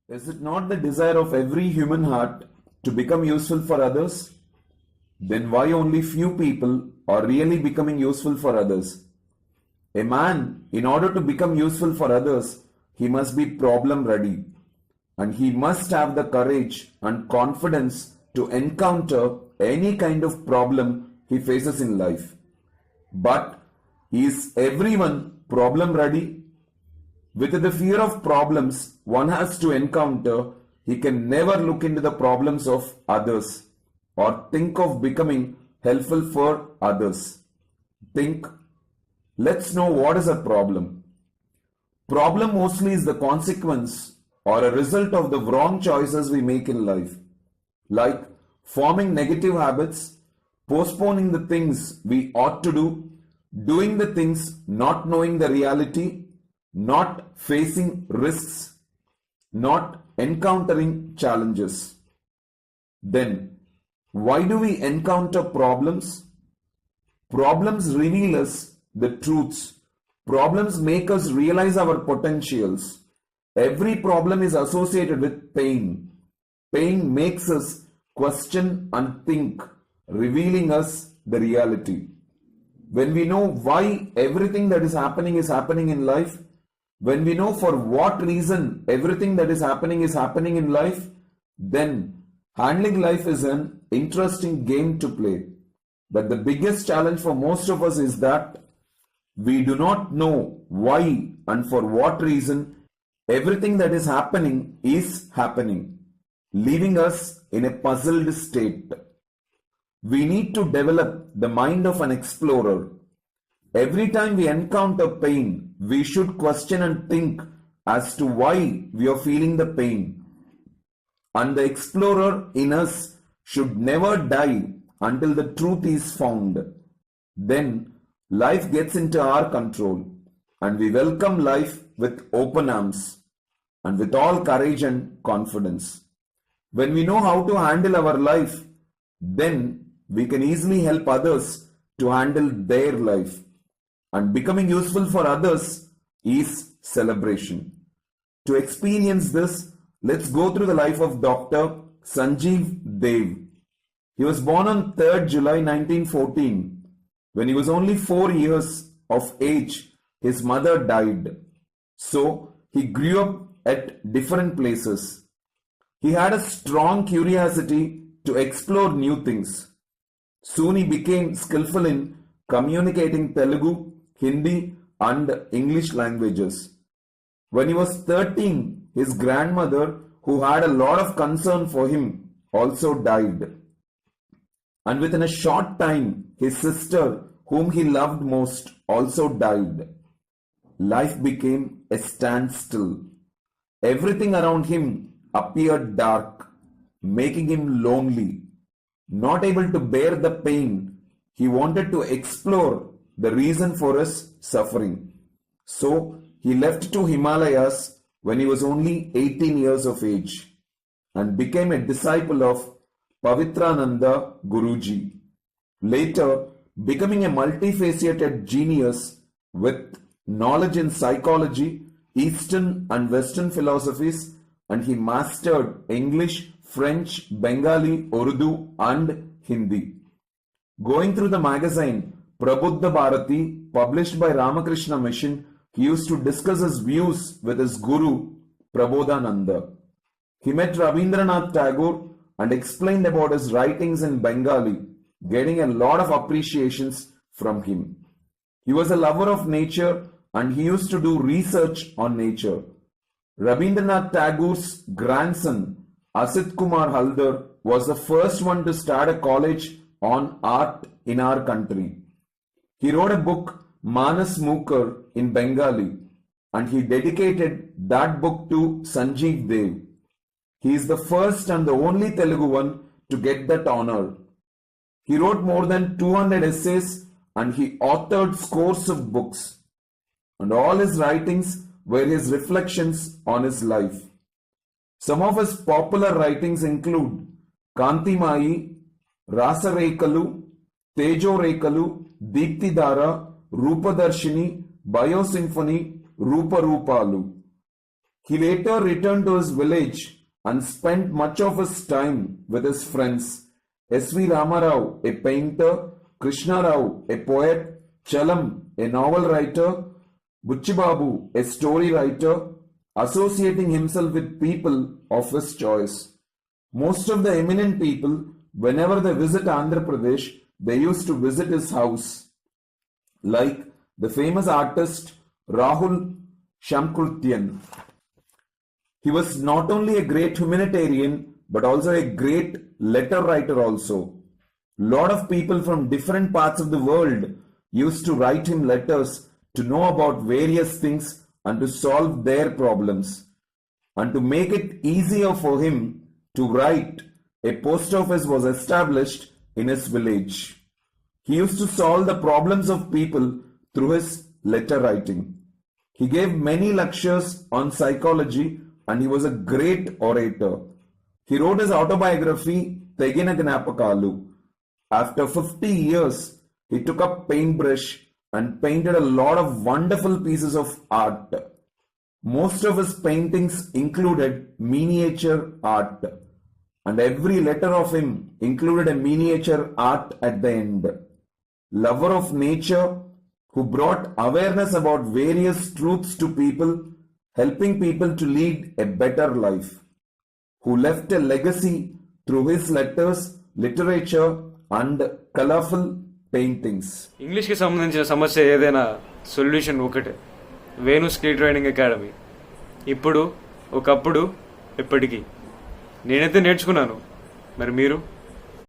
Is it not the desire of every human heart to become useful for others? Then why only few people are really becoming useful for others? A man, in order to become useful for others, he must be problem ready, and he must have the courage and confidence to encounter any kind of problem he faces in life. But is everyone problem ready? With the fear of problems one has to encounter, he can never look into the problems of others or think of becoming helpful for others. Think, let's know what is a problem. Problem mostly is the consequence or a result of the wrong choices we make in life, like forming negative habits, postponing the things we ought to do, doing the things not knowing the reality, not facing risks, not encountering challenges. Then, why do we encounter problems? Problems reveal us the truths. Problems make us realize our potentials. Every problem is associated with pain. Pain makes us question and think, revealing us the reality. When we know why everything that is happening in life, when we know for what reason everything that is happening in life, then handling life is an interesting game to play. But the biggest challenge for most of us is that we do not know why and for what reason everything that is happening, leaving us in a puzzled state. We need to develop the mind of an explorer. Every time we encounter pain, we should question and think as to why we are feeling the pain. And the explorer in us should never die until the truth is found. Then life gets into our control and we welcome life with open arms and with all courage and confidence. When we know how to handle our life, then we can easily help others to handle their life. And becoming useful for others is celebration. To experience this, let's go through the life of Dr. Sanjeev Dev. He was born on 3rd July 1914. When he was only 4 years of age, his mother died. So he grew up at different places. He had a strong curiosity to explore new things. Soon he became skillful in communicating Telugu, Hindi and English languages. When he was 13, his grandmother, who had a lot of concern for him, also died. And within a short time, his sister, whom he loved most, also died. Life became a standstill. Everything around him appeared dark, making him lonely. Not able to bear the pain, he wanted to explore the reason for his suffering. So he left to Himalayas when he was only 18 years of age and became a disciple of Pavitrananda Guruji. Later, becoming a multifaceted genius with knowledge in psychology, Eastern and Western philosophies, and he mastered English, French, Bengali, Urdu and Hindi. Going through the magazine Prabuddha Bharati, published by Ramakrishna Mission, he used to discuss his views with his guru, Prabodhananda. He met Rabindranath Tagore and explained about his writings in Bengali, getting a lot of appreciations from him. He was a lover of nature and he used to do research on nature. Rabindranath Tagore's grandson, Asit Kumar Haldar, was the first one to start a college on art in our country. He wrote a book, Manas Mukar, in Bengali, and he dedicated that book to Sanjeev Dev. He is the first and the only Telugu one to get that honor. He wrote more than 200 essays and he authored scores of books. And all his writings were his reflections on his life. Some of his popular writings include Kantimai, Rasarekalu, Tejo Rekalu, Deeptidara, Rupadarshini, Biosymphony, Rupa Rupalu. He later returned to his village and spent much of his time with his friends. S.V. Ramarao, a painter, Krishna Rao, a poet, Chalam, a novel writer, Buchibabu, a story writer, associating himself with people of his choice. Most of the eminent people, whenever they visit Andhra Pradesh, they used to visit his house. Like the famous artist Rahul Shamkrutyan. He was not only a great humanitarian, but also a great letter writer also. Lot of people from different parts of the world used to write him letters to know about various things and to solve their problems. And to make it easier for him to write, a post office was established in his village. He used to solve the problems of people through his letter writing. He gave many lectures on psychology and he was a great orator. He wrote his autobiography, Tegina Gnapakalu. After 50 years, he took up paintbrush and painted a lot of wonderful pieces of art. Most of his paintings included miniature art, and every letter of him included a miniature art at the end. Lover of nature, who brought awareness about various truths to people, helping people to lead a better life, who left a legacy through his letters, literature, and colorful paintings. ఇంగ్లీష్కి సంబంధించిన సమస్య ఏదైనా solution ఒకటే, Venu skill training academy. ఇప్పుడు ఒకప్పుడు ఎప్పటికీ నేనైతే నేర్చుకున్నాను, మరి మీరు?